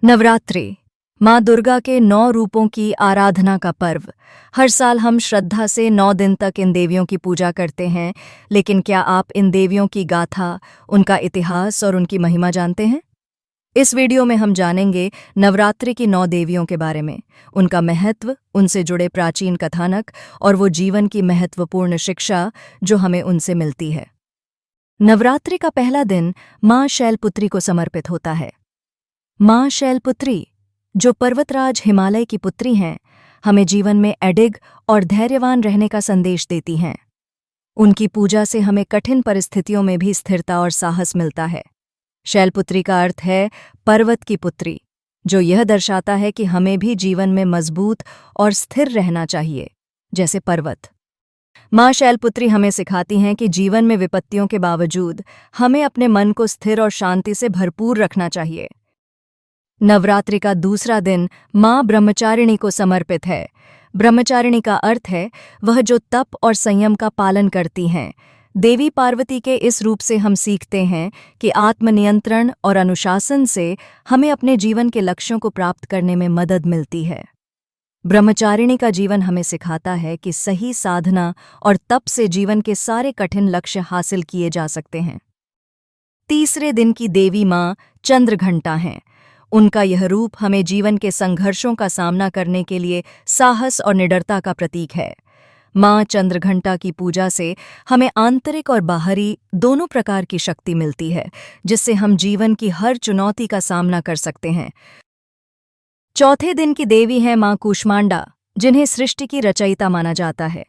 नवरात्रि माँ दुर्गा के 9 रूपों की आराधना का पर्व। हर साल हम श्रद्धा से 9 दिन तक इन देवियों की पूजा करते हैं, लेकिन क्या आप इन देवियों की गाथा, उनका इतिहास और उनकी महिमा जानते हैं? इस वीडियो में हम जानेंगे नवरात्रि की 9 देवियों के बारे में, उनका महत्व, उनसे जुड़े प्राचीन कथानक और वो जीवन की महत्वपूर्ण शिक्षा जो हमें उनसे मिलती है। नवरात्रि का पहला दिन माँ शैलपुत्री को समर्पित होता है। माँ शैलपुत्री, जो पर्वतराज हिमालय की पुत्री हैं, हमें जीवन में अडिग और धैर्यवान रहने का संदेश देती हैं। उनकी पूजा से हमें कठिन परिस्थितियों में भी स्थिरता और साहस मिलता है। शैलपुत्री का अर्थ है पर्वत की पुत्री, जो यह दर्शाता है कि हमें भी जीवन में मजबूत और स्थिर रहना चाहिए, जैसे पर्वत। माँ शैलपुत्री हमें सिखाती हैं कि जीवन में विपत्तियों के बावजूद हमें अपने मन को स्थिर और शांति से भरपूर रखना चाहिए। नवरात्रि का दूसरा दिन माँ ब्रह्मचारिणी को समर्पित है। ब्रह्मचारिणी का अर्थ है वह जो तप और संयम का पालन करती हैं। देवी पार्वती के इस रूप से हम सीखते हैं कि आत्मनियंत्रण और अनुशासन से हमें अपने जीवन के लक्ष्यों को प्राप्त करने में मदद मिलती है। ब्रह्मचारिणी का जीवन हमें सिखाता है कि सही साधना और तप से जीवन के सारे कठिन लक्ष्य हासिल किए जा सकते हैं। तीसरे दिन की देवी माँ चंद्रघंटा हैं। उनका यह रूप हमें जीवन के संघर्षों का सामना करने के लिए साहस और निडरता का प्रतीक है। माँ चंद्रघंटा की पूजा से हमें आंतरिक और बाहरी दोनों प्रकार की शक्ति मिलती है, जिससे हम जीवन की हर चुनौती का सामना कर सकते हैं। चौथे दिन की देवी हैं माँ कूष्मांडा, जिन्हें सृष्टि की रचयिता माना जाता है।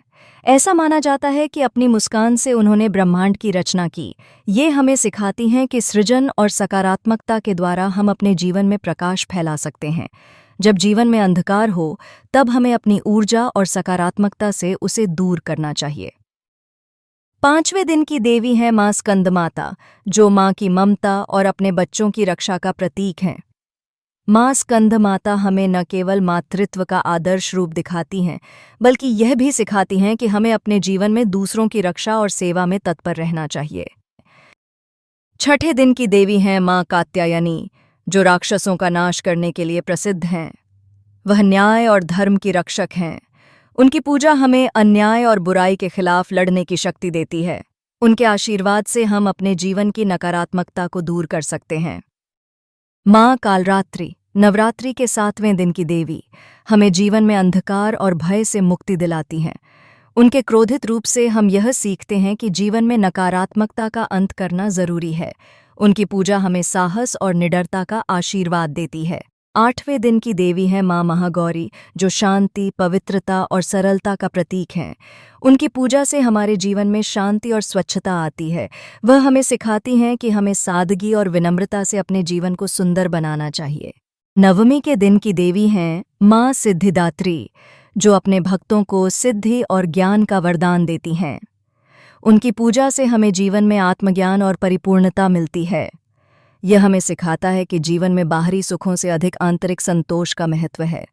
ऐसा माना जाता है कि अपनी मुस्कान से उन्होंने ब्रह्मांड की रचना की। ये हमें सिखाती हैं कि सृजन और सकारात्मकता के द्वारा हम अपने जीवन में प्रकाश फैला सकते हैं। जब जीवन में अंधकार हो, तब हमें अपनी ऊर्जा और सकारात्मकता से उसे दूर करना चाहिए। पांचवें दिन की देवी हैं माँ स्कंदमाता, जो माँ की ममता और अपने बच्चों की रक्षा का प्रतीक हैं। माँ स्कंदमाता हमें न केवल मातृत्व का आदर्श रूप दिखाती हैं, बल्कि यह भी सिखाती हैं कि हमें अपने जीवन में दूसरों की रक्षा और सेवा में तत्पर रहना चाहिए। छठे दिन की देवी हैं माँ कात्यायनी, जो राक्षसों का नाश करने के लिए प्रसिद्ध हैं। वह न्याय और धर्म की रक्षक हैं। उनकी पूजा हमें अन्याय और बुराई के खिलाफ लड़ने की शक्ति देती है। उनके आशीर्वाद से हम अपने जीवन की नकारात्मकता को दूर कर सकते हैं। माँ कालरात्रि, नवरात्रि के 7वें दिन की देवी, हमें जीवन में अंधकार और भय से मुक्ति दिलाती हैं। उनके क्रोधित रूप से हम यह सीखते हैं कि जीवन में नकारात्मकता का अंत करना जरूरी है। उनकी पूजा हमें साहस और निडरता का आशीर्वाद देती है। 8वें दिन की देवी हैं माँ महागौरी, जो शांति, पवित्रता और सरलता का प्रतीक हैं। उनकी पूजा से हमारे जीवन में शांति और स्वच्छता आती है। वह हमें सिखाती हैं कि हमें सादगी और विनम्रता से अपने जीवन को सुंदर बनाना चाहिए। 9वें के दिन की देवी हैं माँ सिद्धिदात्री, जो अपने भक्तों को सिद्धि और ज्ञान का वरदान देती हैं। उनकी पूजा से हमें जीवन में आत्मज्ञान और परिपूर्णता मिलती है। यह हमें सिखाता है कि जीवन में बाहरी सुखों से अधिक आंतरिक संतोष का महत्व है।